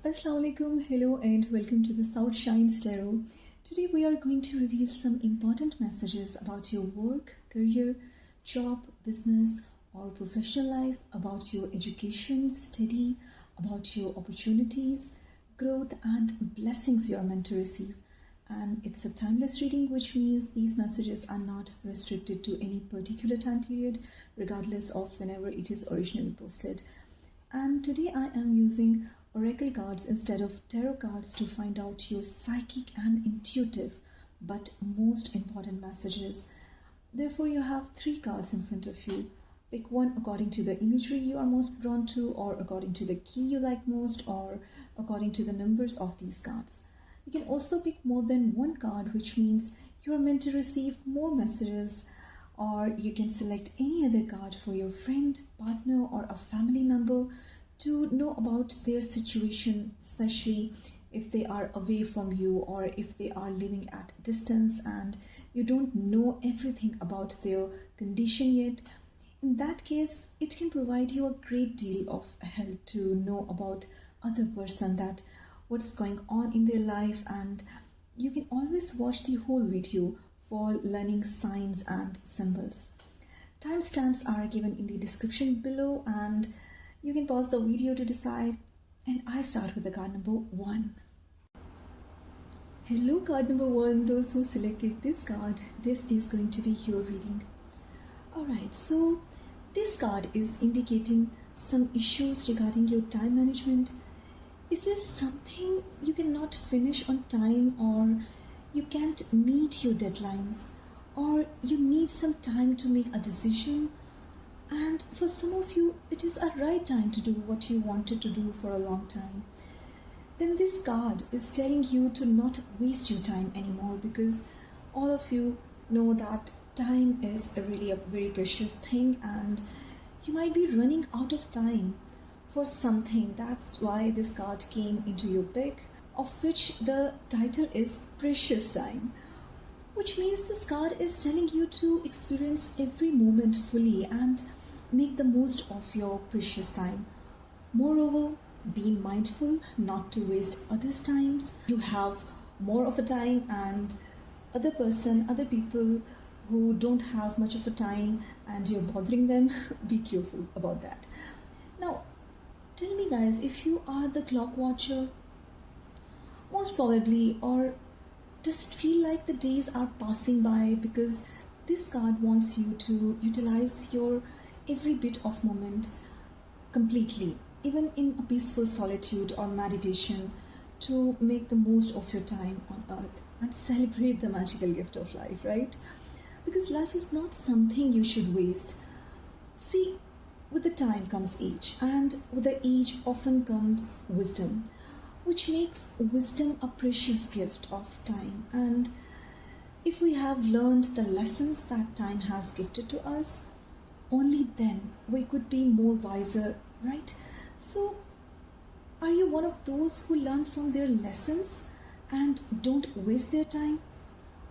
Assalamualaikum, hello and welcome to the SoutShines Tarot. Today we are going to reveal some important messages about your work, career, job, business or professional life, about your education, study, about your opportunities, growth and blessings you are meant to receive. And it's a timeless reading, which means these messages are not restricted to any particular time period, regardless of whenever it is originally posted. And today I am using oracle cards instead of tarot cards to find out your psychic and intuitive but most important messages. Therefore, you have three cards in front of you. Pick one according to the imagery you are most drawn to, or according to the key you like most, or according to the numbers of these cards. You can also pick more than one card, which means you are meant to receive more messages, or you can select any other card for your friend, partner or a family member to know about their situation, especially if they are away from you or if they are living at distance and you don't know everything about their condition yet. In that case, it can provide you a great deal of help to know about other person, that what's going on in their life, and you can always watch the whole video for learning signs and symbols. Timestamps are given in the description below and you can pause the video to decide. And I start with the card number 1. Hello card number 1, those who selected this card, this is going to be your reading. Alright, so this card is indicating some issues regarding your time management. Is there something you cannot finish on time, or you can't meet your deadlines, or you need some time to make a decision? And for some of you, it is a right time to do what you wanted to do for a long time. Then this card is telling you to not waste your time anymore, because all of you know that time is really a very precious thing and you might be running out of time for something. That's why this card came into your pick, of which the title is Precious Time, which means this card is telling you to experience every moment fully and make the most of your precious time. Moreover, be mindful not to waste others' times. You have more of a time, and other people who don't have much of a time and you're bothering them, be careful about that. Now, tell me guys, if you are the clock watcher, most probably, or does it feel like the days are passing by? Because this card wants you to utilize your every bit of moment completely, even in a peaceful solitude or meditation, to make the most of your time on earth and celebrate the magical gift of life, right? Because life is not something you should waste. See, with the time comes age, and with the age often comes wisdom, which makes wisdom a precious gift of time. And if we have learned the lessons that time has gifted to us, only then we could be more wiser, right? So, are you one of those who learn from their lessons and don't waste their time?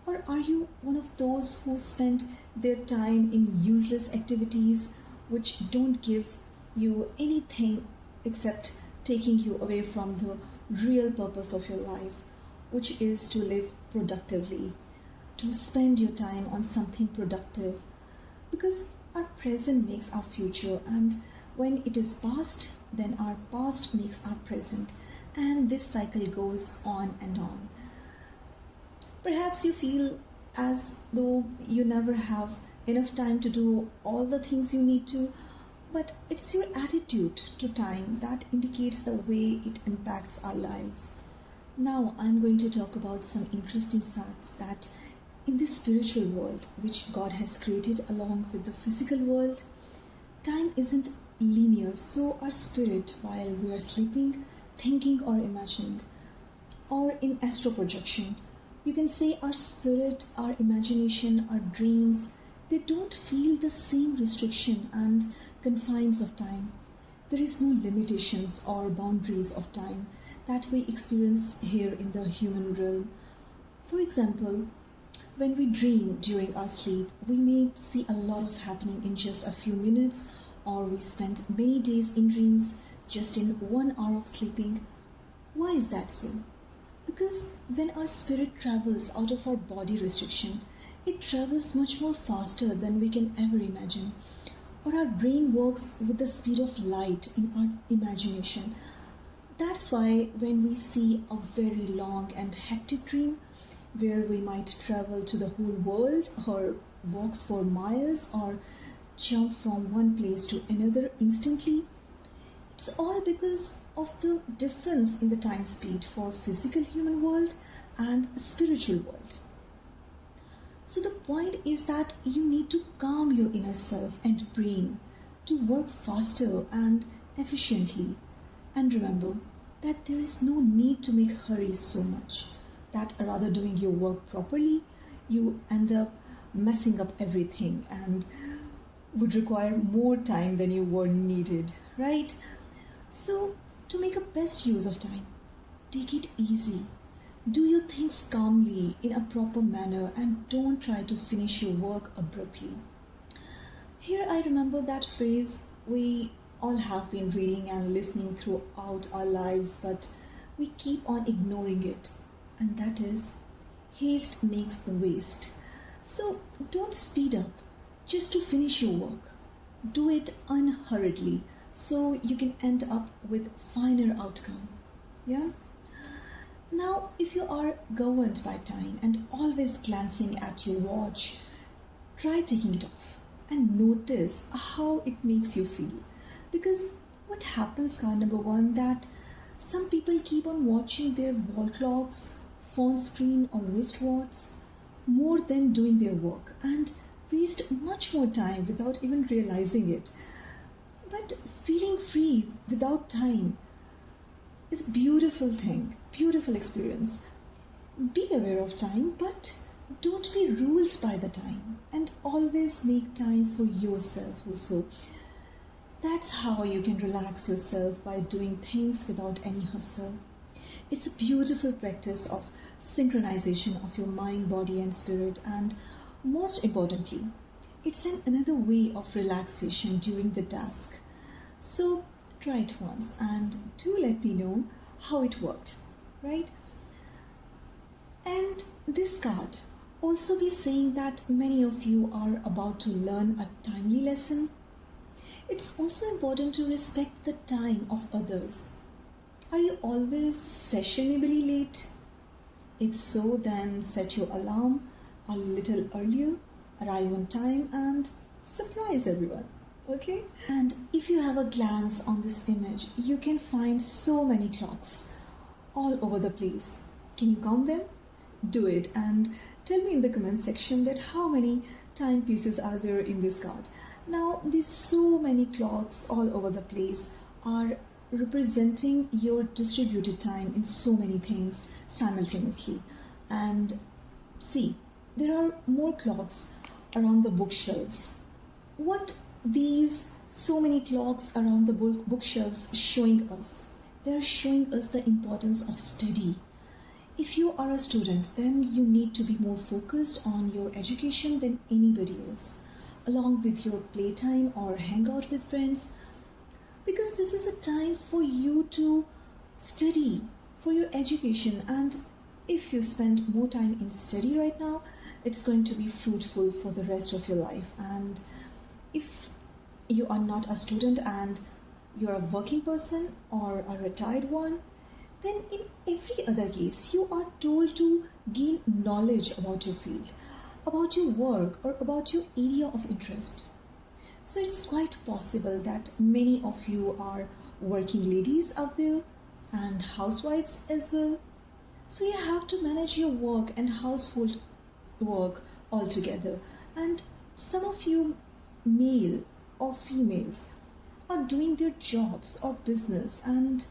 Or are you one of those who spend their time in useless activities which don't give you anything except taking you away from the real purpose of your life, which is to live productively, to spend your time on something productive? Because our present makes our future, and when it is past, then our past makes our present, and this cycle goes on and on. Perhaps you feel as though you never have enough time to do all the things you need to, but it's your attitude to time that indicates the way it impacts our lives. Now I'm going to talk about some interesting facts that in this spiritual world, which God has created along with the physical world, time isn't linear. So our spirit, while we are sleeping, thinking or imagining, or in astral projection, you can say our spirit, our imagination, our dreams, they don't feel the same restriction and confines of time. There is no limitations or boundaries of time that we experience here in the human realm. For example, when we dream during our sleep, we may see a lot of happening in just a few minutes, or we spend many days in dreams just in 1 hour of sleeping. Why is that so? Because when our spirit travels out of our body restriction, it travels much more faster than we can ever imagine. Or our brain works with the speed of light in our imagination. That's why when we see a very long and hectic dream, where we might travel to the whole world or walks for miles or jump from one place to another instantly, it's all because of the difference in the time speed for physical human world and spiritual world. So the point is that you need to calm your inner self and brain to work faster and efficiently. And remember that there is no need to make hurry so much, that rather doing your work properly, you end up messing up everything and would require more time than you were needed, right? So to make a best use of time, take it easy. Do your things calmly in a proper manner and don't try to finish your work abruptly. Here I remember that phrase we all have been reading and listening throughout our lives, but we keep on ignoring it, and that is, haste makes waste. So don't speed up just to finish your work. Do it unhurriedly so you can end up with finer outcome. Yeah? Now, if you are governed by time and always glancing at your watch, try taking it off and notice how it makes you feel. Because what happens, card number one, that some people keep on watching their wall clocks, phone screen or wristwatch more than doing their work and waste much more time without even realizing it. But feeling free without time is a beautiful thing, beautiful experience. Be aware of time, but don't be ruled by the time, and always make time for yourself also. That's how you can relax yourself, by doing things without any hustle. It's a beautiful practice of synchronization of your mind, body and spirit, and most importantly, it's another way of relaxation during the task. So try it once and do let me know how it worked, right? And this card also be saying that many of you are about to learn a timely lesson. It's also important to respect the time of others. Are you always fashionably late? If so, then set your alarm a little earlier, arrive on time and surprise everyone. Okay? And if you have a glance on this image, you can find so many clocks all over the place. Can you count them? Do it and tell me in the comment section that how many timepieces are there in this card. Now, these so many clocks all over the place are representing your distributed time in so many things simultaneously. And see, there are more clocks around the bookshelves. What these so many clocks around the bookshelves showing us? They're showing us the importance of study. If you are a student, then you need to be more focused on your education than anybody else, along with your playtime or hang out with friends, because this is a time for you to study for your education. And if you spend more time in study right now, it's going to be fruitful for the rest of your life. And if you are not a student and you're a working person or a retired one, then in every other case, you are told to gain knowledge about your field, about your work, or about your area of interest. So it's quite possible that many of you are working ladies out there and housewives as well. So you have to manage your work and household work all together. And some of you, male or females, are doing their jobs or business and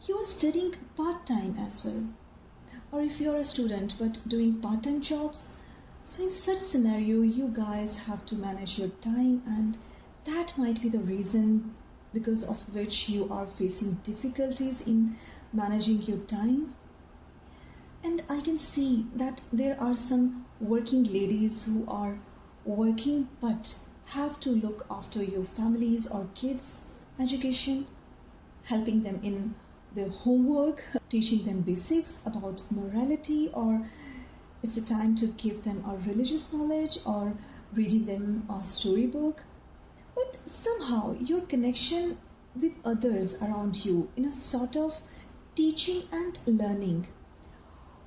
you're studying part-time as well. Or if you're a student but doing part-time jobs, so in such scenario, you guys have to manage your time, and that might be the reason because of which you are facing difficulties in managing your time. And I can see that there are some working ladies who are working but have to look after your families or kids' education, helping them in their homework, teaching them basics about morality, or it's a time to give them a religious knowledge or reading them a storybook. But somehow your connection with others around you in a sort of teaching and learning,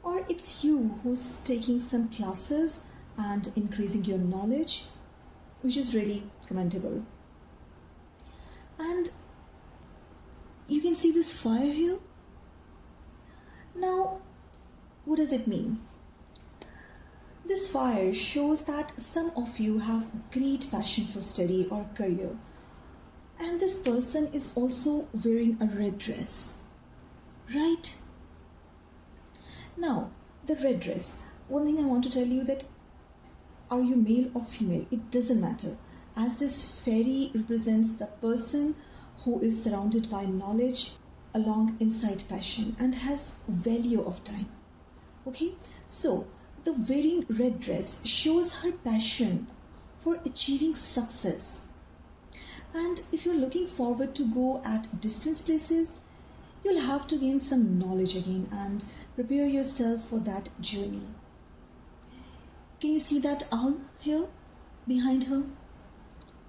or it's you who's taking some classes and increasing your knowledge, which is really commendable. And you can see this fire here. Now, what does it mean? This fire shows that some of you have great passion for study or career, and this person is also wearing a red dress, right? Now, the red dress, one thing I want to tell you, that are you male or female, it doesn't matter, as this fairy represents the person who is surrounded by knowledge along inside passion and has value of time. Okay, so the wearing red dress shows her passion for achieving success. And if you're looking forward to go at distance places, you'll have to gain some knowledge again and prepare yourself for that journey. Can you see that owl here behind her?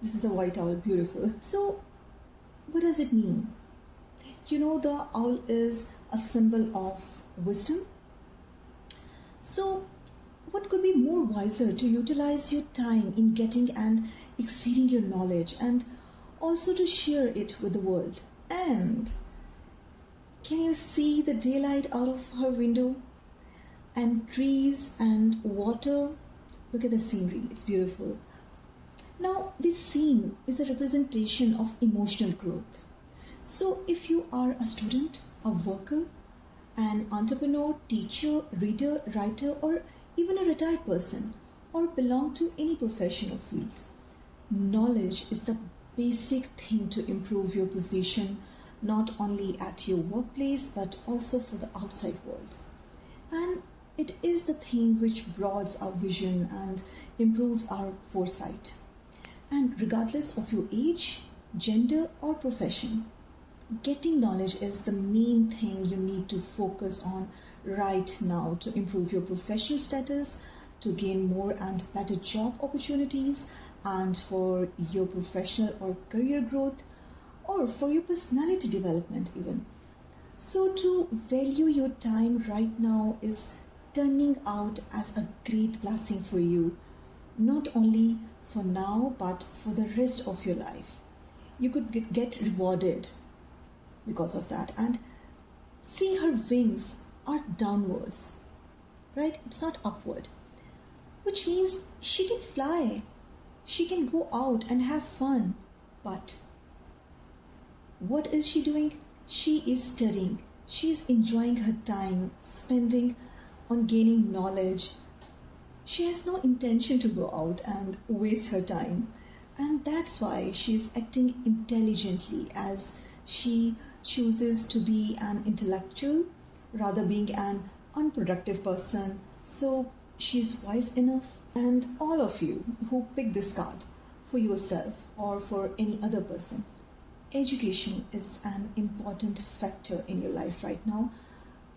This is a white owl, beautiful. So what does it mean? You know, the owl is a symbol of wisdom. So what could be more wiser to utilize your time in getting and exceeding your knowledge, and also to share it with the world? And can you see the daylight out of her window? And trees and water. Look at the scenery, it's beautiful. Now, this scene is a representation of emotional growth. So if you are a student, a worker, an entrepreneur, teacher, reader, writer, or even a retired person, or belong to any profession or field, knowledge is the basic thing to improve your position, not only at your workplace, but also for the outside world. And it is the thing which broadens our vision and improves our foresight. And regardless of your age, gender, or profession, getting knowledge is the main thing you need to focus on right now to improve your professional status, to gain more and better job opportunities, and for your professional or career growth, or for your personality development even. So to value your time right now is turning out as a great blessing for you, not only for now but for the rest of your life. You could get rewarded because of that. And see, her wings are downwards, right? It's not upward, which means she can fly, she can go out and have fun. But what is she doing? She is studying. She is enjoying her time, spending on gaining knowledge. She has no intention to go out and waste her time. And that's why she is acting intelligently, as she chooses to be an intellectual rather being an unproductive person. So she's wise enough. And all of you who pick this card for yourself or for any other person, education is an important factor in your life right now.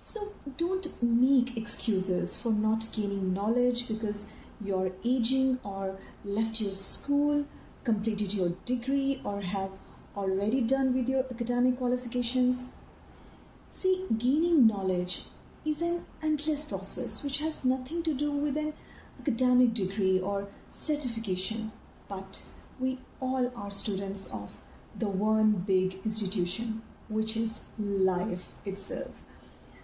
So don't make excuses for not gaining knowledge because you're aging or left your school, completed your degree, or have already done with your academic qualifications. See, gaining knowledge is an endless process which has nothing to do with an academic degree or certification. But we all are students of the one big institution, which is life itself.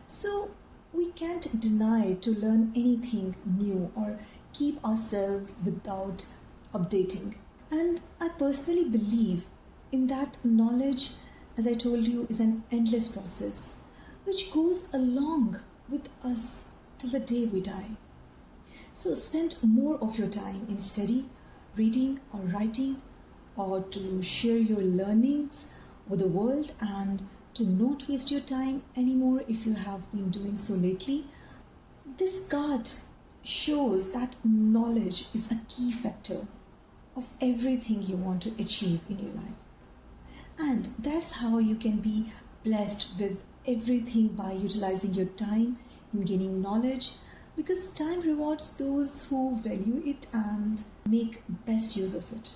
So we can't deny to learn anything new or keep ourselves without updating. And I personally believe in that knowledge, as I told you, is an endless process which goes along with us till the day we die. So spend more of your time in study, reading or writing, or to share your learnings with the world, and to not waste your time anymore if you have been doing so lately. This card shows that knowledge is a key factor of everything you want to achieve in your life. And that's how you can be blessed with everything by utilizing your time in gaining knowledge, because time rewards those who value it and make best use of it.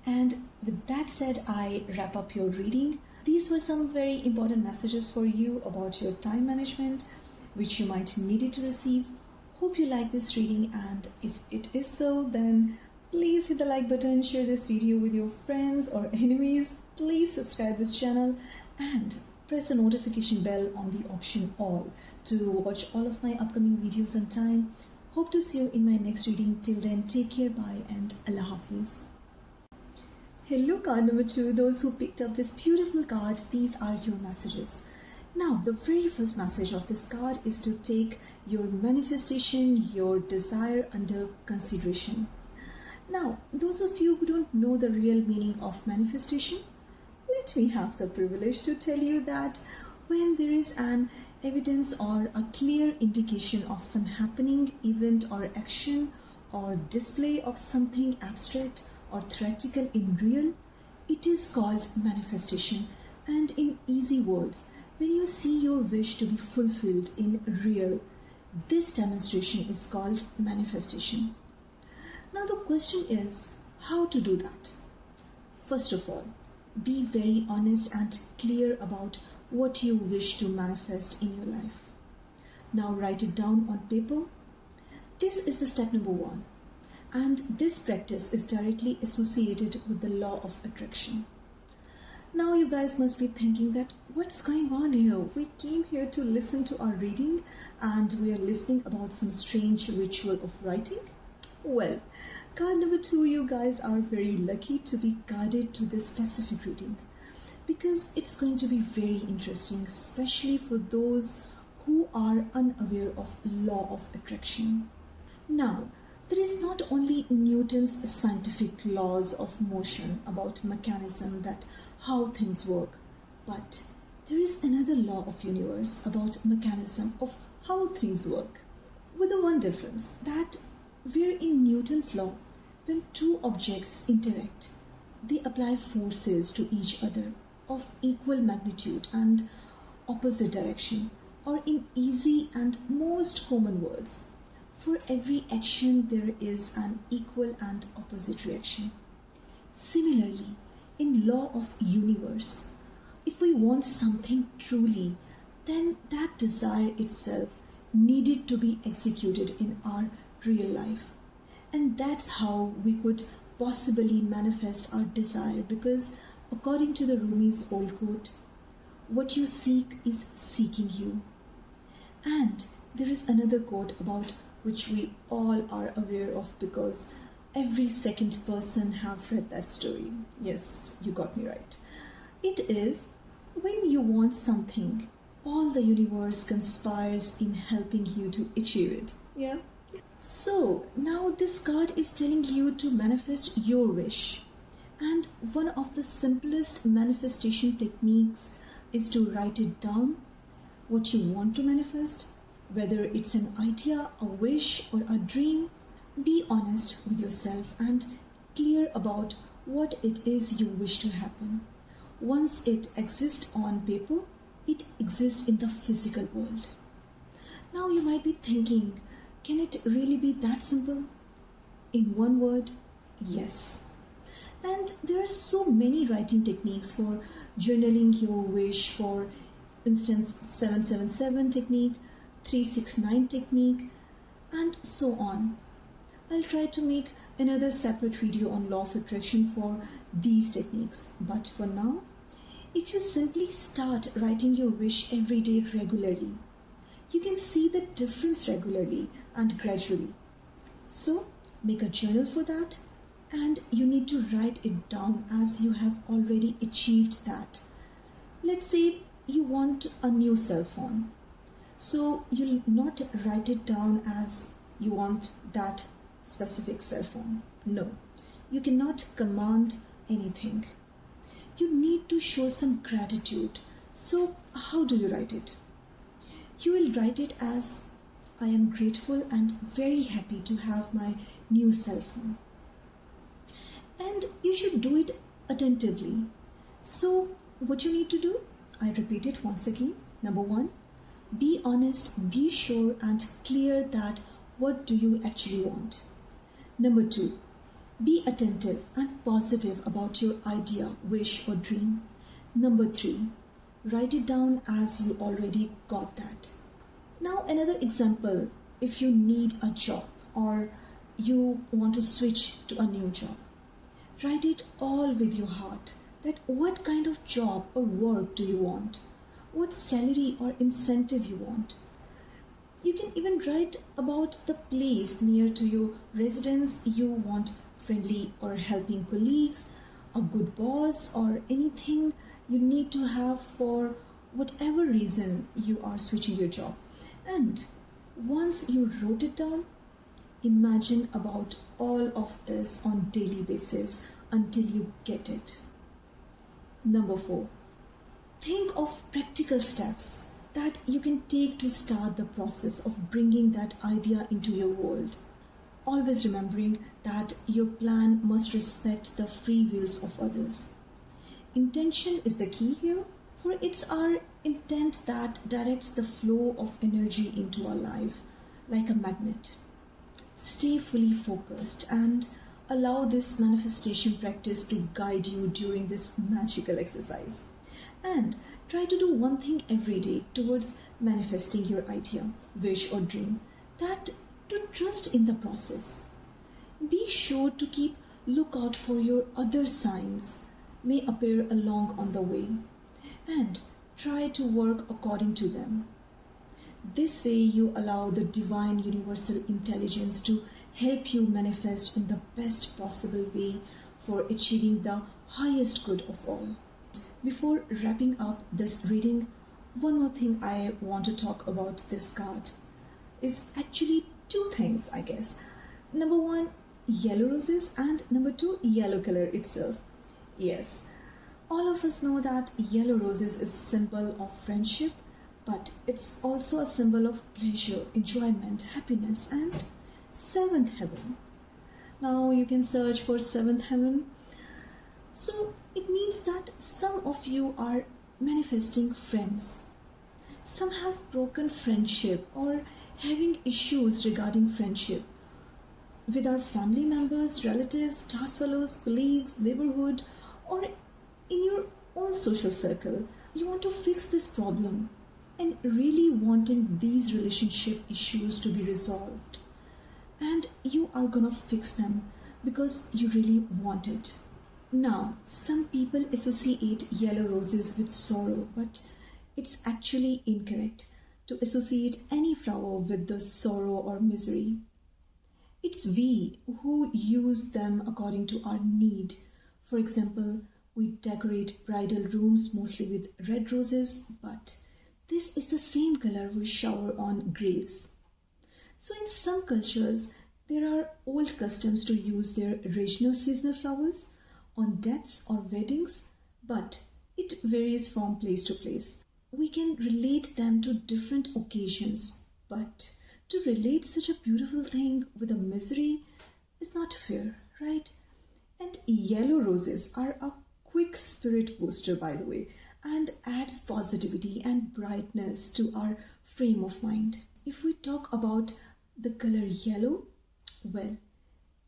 And with that said, I wrap up your reading. These were some very important messages for you about your time management, which you might need to receive. Hope you like this reading, and if it is so, then please hit the like button, share this video with your friends or enemies. Please subscribe this channel and press the notification bell on the option all to watch all of my upcoming videos on time. Hope to see you in my next reading. Till then, take care, bye, and Allah Hafiz. Hello, card number 2. Those who picked up this beautiful card, these are your messages. Now, the very first message of this card is to take your manifestation, your desire under consideration. Now, those of you who don't know the real meaning of manifestation, let me have the privilege to tell you that when there is an evidence or a clear indication of some happening, event or action or display of something abstract or theoretical in real, it is called manifestation. And in easy words, when you see your wish to be fulfilled in real, this demonstration is called manifestation. Now the question is, how to do that? First of all, be very honest and clear about what you wish to manifest in your life. Now write it down on paper. This is the step number 1. And this practice is directly associated with the law of attraction. Now you guys must be thinking that what's going on here? We came here to listen to our reading and we are listening about some strange ritual of writing. Well, card number 2, you guys are very lucky to be guided to this specific reading, because it's going to be very interesting, especially for those who are unaware of law of attraction. Now, there is not only Newton's scientific laws of motion about mechanism, that how things work, but there is another law of universe about mechanism of how things work, with the one difference that where in Newton's law, when two objects interact, they apply forces to each other of equal magnitude and opposite direction, or in easy and most common words, for every action there is an equal and opposite reaction. Similarly, in law of universe, if we want something truly, then that desire itself needed to be executed in our real life. And that's how we could possibly manifest our desire, because according to the Rumi's old quote, what you seek is seeking you. And there is another quote about which we all are aware of, because every second person have read that story. Yes, you got me right. It is, when you want something, all the universe conspires in helping you to achieve it. Yeah. So now this card is telling you to manifest your wish. And one of the simplest manifestation techniques is to write it down, what you want to manifest, whether it's an idea, a wish or a dream. Be honest with yourself and clear about what it is you wish to happen. Once it exists on paper, it exists in the physical world. Now you might be thinking, can it really be that simple? In one word, yes. And there are so many writing techniques for journaling your wish. For instance, 777 technique, 369 technique, and so on. I'll try to make another separate video on law of attraction for these techniques. But for now, if you simply start writing your wish every day regularly, you can see the difference regularly and gradually. So make a journal for that, and you need to write it down as you have already achieved that. Let's say you want a new cell phone. So you'll not write it down as you want that specific cell phone. No, you cannot command anything. You need to show some gratitude. So how do you write it? You will write it as, I am grateful and very happy to have my new cell phone. And you should do it attentively. So what you need to do? I repeat it once again. Number 1, be honest, be sure and clear that what do you actually want. Number 2, be attentive and positive about your idea, wish or dream. Number 3, write it down as you already got that. Now another example, if you need a job or you want to switch to a new job, write it all with your heart, that what kind of job or work do you want, what salary or incentive you want. You can even write about the place near to your residence you want, friendly or helping colleagues, a good boss, or anything you need to have for whatever reason you are switching your job. And once you wrote it down, imagine about all of this on daily basis until you get it. Number 4, think of practical steps that you can take to start the process of bringing that idea into your world. Always remembering that your plan must respect the free wills of others. Intention is the key here, for it's our intent that directs the flow of energy into our life like a magnet. Stay fully focused and allow this manifestation practice to guide you during this magical exercise. And try to do one thing every day towards manifesting your idea, wish or dream, that to trust in the process. Be sure to keep lookout for your other signs may appear along on the way, and try to work according to them. This way you allow the divine universal intelligence to help you manifest in the best possible way for achieving the highest good of all. Before wrapping up this reading, one more thing I want to talk about this card is actually 2 things, I guess. Number 1, yellow roses, and number 2, yellow color itself. Yes, all of us know that yellow roses is symbol of friendship, but it's also a symbol of pleasure, enjoyment, happiness, and 7th heaven. Now you can search for 7th heaven. So it means that some of you are manifesting friends. Some have broken friendship or having issues regarding friendship with our family members, relatives, class fellows, colleagues, neighborhood, or in your own social circle. You want to fix this problem and really wanting these relationship issues to be resolved. And you are gonna fix them because you really want it. Now, some people associate yellow roses with sorrow, but it's actually incorrect to associate any flower with the sorrow or misery. It's we who use them according to our need. For example, we decorate bridal rooms mostly with red roses, but this is the same color we shower on graves. So in some cultures, there are old customs to use their regional seasonal flowers on deaths or weddings, but it varies from place to place. We can relate them to different occasions, but to relate such a beautiful thing with a misery is not fair, right? And yellow roses are a quick spirit booster, by the way, and adds positivity and brightness to our frame of mind. If we talk about the color yellow, well,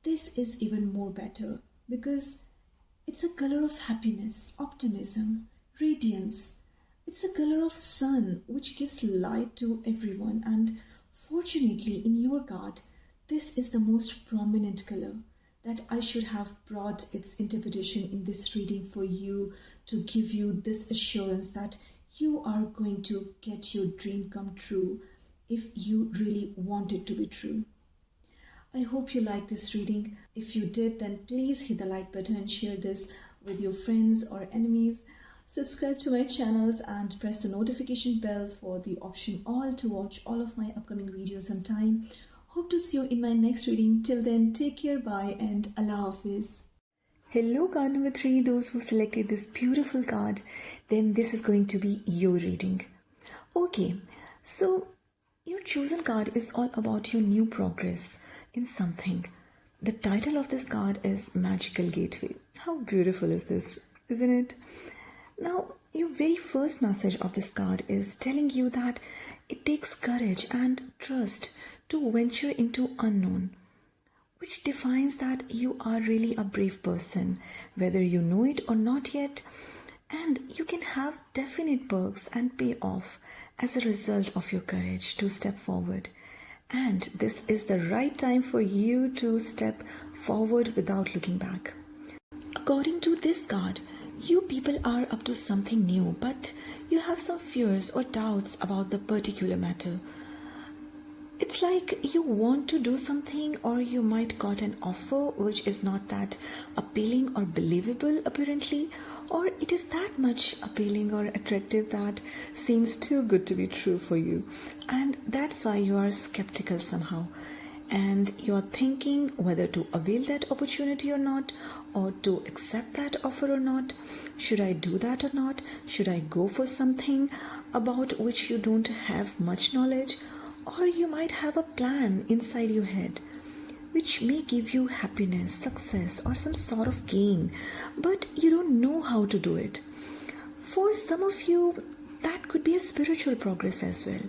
this is even more better because it's a color of happiness, optimism, radiance. It's a color of sun which gives light to everyone, and fortunately in your card, this is the most prominent color that I should have brought its interpretation in this reading for you to give you this assurance that you are going to get your dream come true if you really want it to be true. I hope you liked this reading. If you did, then please hit the like button and share this with your friends or enemies. Subscribe to my channels and press the notification bell for the option all to watch all of my upcoming videos on time. Hope to see you in my next reading. Till then, take care, bye, and Allah Hafiz. Hello, card number 3, those who selected this beautiful card, then this is going to be your reading. Okay, so your chosen card is all about your new progress in something. The title of this card is Magical Gateway. How beautiful is this, isn't it? Now, your very first message of this card is telling you that it takes courage and trust to venture into unknown, which defines that you are really a brave person, whether you know it or not yet, and you can have definite perks and payoff as a result of your courage to step forward. And this is the right time for you to step forward without looking back. According to this card, you people are up to something new, but you have some fears or doubts about the particular matter. It's like you want to do something, or you might got an offer which is not that appealing or believable apparently, or it is that much appealing or attractive that seems too good to be true for you, and that's why you are skeptical somehow, and you are thinking whether to avail that opportunity or not, or to accept that offer or not. Should I do that or not? Should I go for something about which you don't have much knowledge? Or you might have a plan inside your head which may give you happiness, success, or some sort of gain, but you don't know how to do it. For some of you, that could be a spiritual progress as well.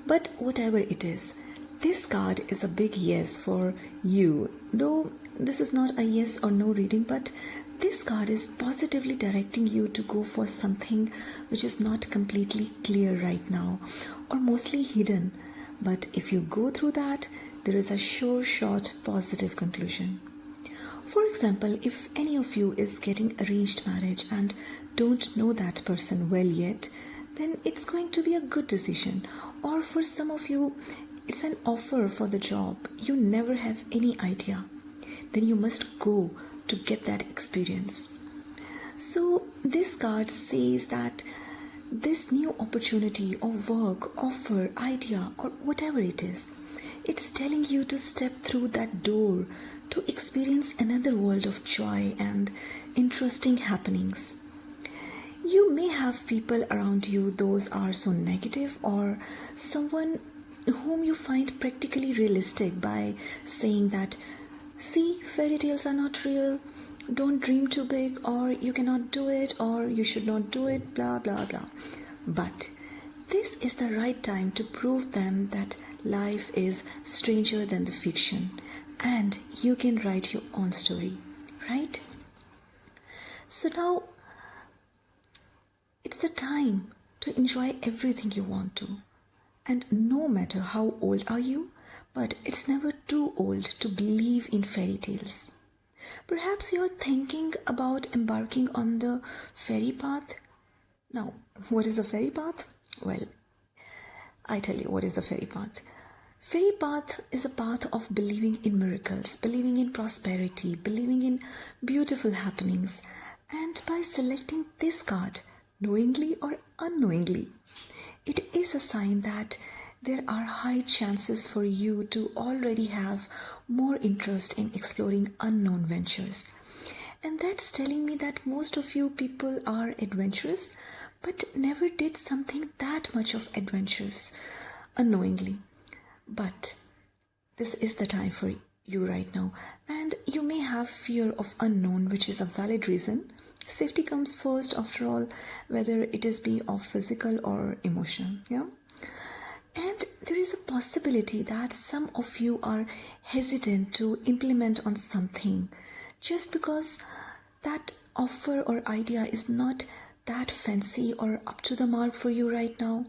But whatever it is, this card is a big yes for you, though this is not a yes or no reading, but this card is positively directing you to go for something which is not completely clear right now, or mostly hidden. But if you go through that, there is a sure shot positive conclusion. For example, if any of you is getting arranged marriage and don't know that person well yet, then it's going to be a good decision. Or for some of you, it's an offer for the job. You never have any idea. Then you must go to get that experience. So this card says that this new opportunity or work, offer, idea, or whatever it is, it's telling you to step through that door to experience another world of joy and interesting happenings. You may have people around you, those are so negative, or someone whom you find practically realistic by saying that, see, fairy tales are not real, don't dream too big, or you cannot do it, or you should not do it, blah blah blah. But this is the right time to prove them that life is stranger than the fiction, and you can write your own story, right? So now it's the time to enjoy everything you want to. And no matter how old are you, but it's never too old to believe in fairy tales. Perhaps you're thinking about embarking on the fairy path. Now, what is a fairy path? Well, I tell you what is the fairy path. Fairy path is a path of believing in miracles, believing in prosperity, believing in beautiful happenings. And by selecting this card, knowingly or unknowingly, it is a sign that there are high chances for you to already have more interest in exploring unknown ventures. And that's telling me that most of you people are adventurous, but never did something that much of adventurous unknowingly. But this is the time for you right now. And you may have fear of unknown, which is a valid reason. Safety comes first, after all, whether it is be of physical or emotional, yeah? And there is a possibility that some of you are hesitant to implement on something just because that offer or idea is not that fancy or up to the mark for you right now.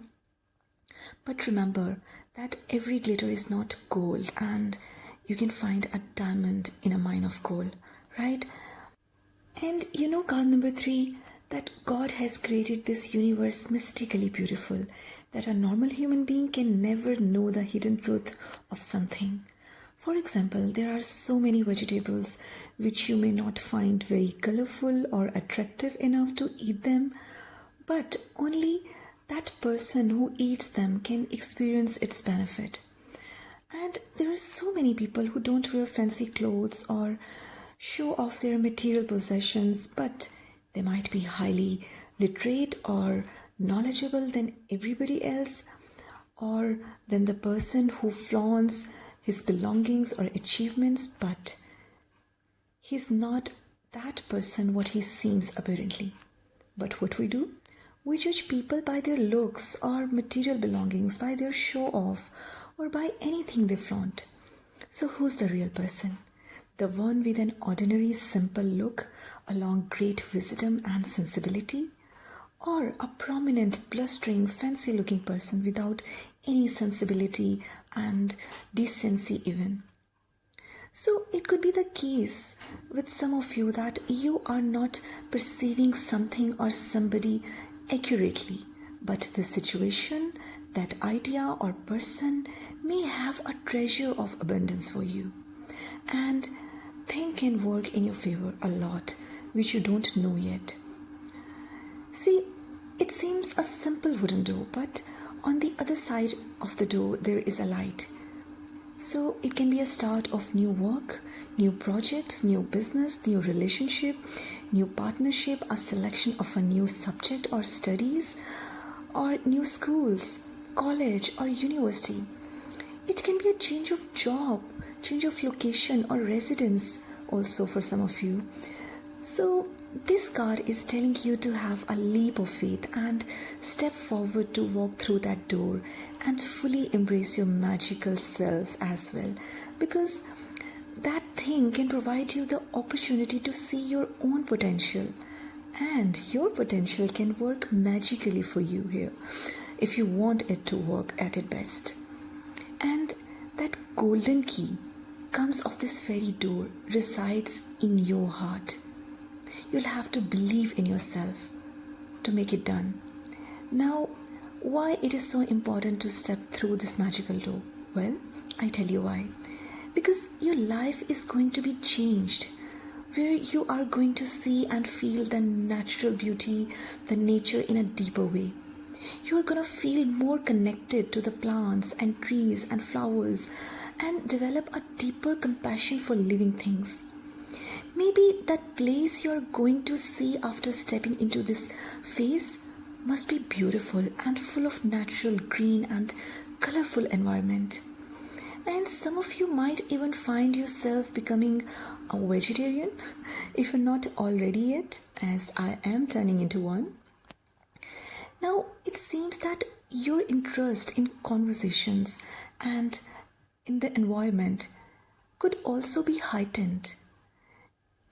But remember that every glitter is not gold, and you can find a diamond in a mine of coal, right? And you know, card number 3, that God has created this universe mystically beautiful, that a normal human being can never know the hidden truth of something. For example, there are so many vegetables which you may not find very colorful or attractive enough to eat them, but only that person who eats them can experience its benefit. And there are so many people who don't wear fancy clothes or show off their material possessions, but they might be highly literate or knowledgeable than everybody else, or than the person who flaunts his belongings or achievements, but he's not that person what he seems apparently. But what we do? We judge people by their looks or material belongings, by their show off, or by anything they flaunt. So who's the real person? The one with an ordinary, simple look, along great wisdom and sensibility? Or a prominent, blustering, fancy-looking person without any sensibility and decency even? So it could be the case with some of you that you are not perceiving something or somebody accurately, but the situation, that idea or person may have a treasure of abundance for you. And things can work in your favor a lot, which you don't know yet. See, it seems a simple wooden door, but on the other side of the door there is a light. So it can be a start of new work, new projects, new business, new relationship, new partnership, a selection of a new subject or studies, or new schools, college or university. It can be a change of job, change of location or residence also for some of you. So this card is telling you to have a leap of faith and step forward to walk through that door and fully embrace your magical self as well, because that thing can provide you the opportunity to see your own potential, and your potential can work magically for you here if you want it to work at its best. And that golden key comes of this fairy door resides in your heart. You'll have to believe in yourself to make it done. Now, why it is so important to step through this magical door? Well, I tell you why. Because your life is going to be changed, where you are going to see and feel the natural beauty, the nature in a deeper way. You are going to feel more connected to the plants and trees and flowers and develop a deeper compassion for living things. Maybe that place you're going to see after stepping into this phase must be beautiful and full of natural green and colorful environment. And some of you might even find yourself becoming a vegetarian, if you're not already yet, as I am turning into one. Now, it seems that your interest in conversations and in the environment could also be heightened.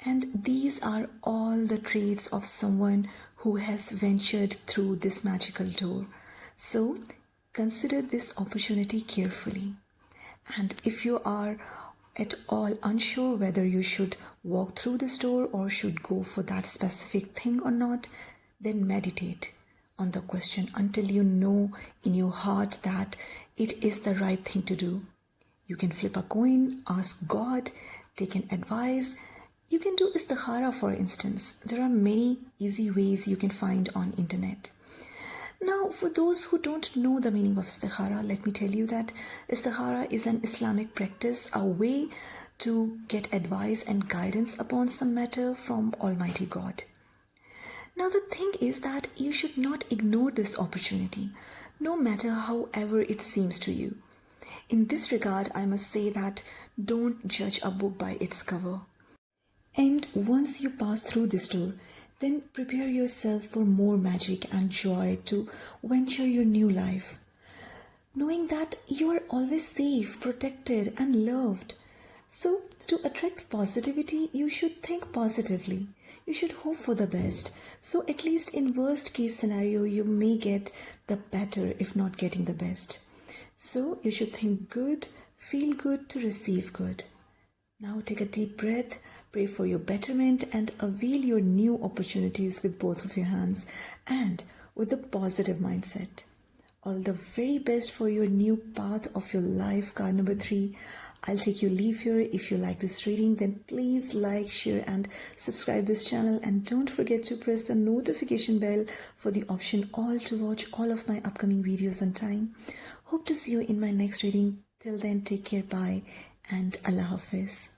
And these are all the traits of someone who has ventured through this magical door. So consider this opportunity carefully. And if you are at all unsure whether you should walk through this door or should go for that specific thing or not, then meditate on the question until you know in your heart that it is the right thing to do. You can flip a coin, ask God, take an advice. You can do istikhara, for instance. There are many easy ways you can find on internet. Now, for those who don't know the meaning of istikhara, let me tell you that istikhara is an Islamic practice, a way to get advice and guidance upon some matter from Almighty God. Now, the thing is that you should not ignore this opportunity, no matter however it seems to you. In this regard, I must say that don't judge a book by its cover. And once you pass through this door, then prepare yourself for more magic and joy to venture your new life, knowing that you are always safe, protected, and loved. So, to attract positivity, you should think positively. You should hope for the best. So, at least in worst case scenario, you may get the better if not getting the best. So, you should think good, feel good to receive good. Now take a deep breath, pray for your betterment, and avail your new opportunities with both of your hands and with a positive mindset. All the very best for your new path of your life, card number 3. I'll take your leave here. If you like this reading, then please like, share, and subscribe this channel. And don't forget to press the notification bell for the option all to watch all of my upcoming videos on time. Hope to see you in my next reading. Till then, take care, bye, and Allah Hafiz.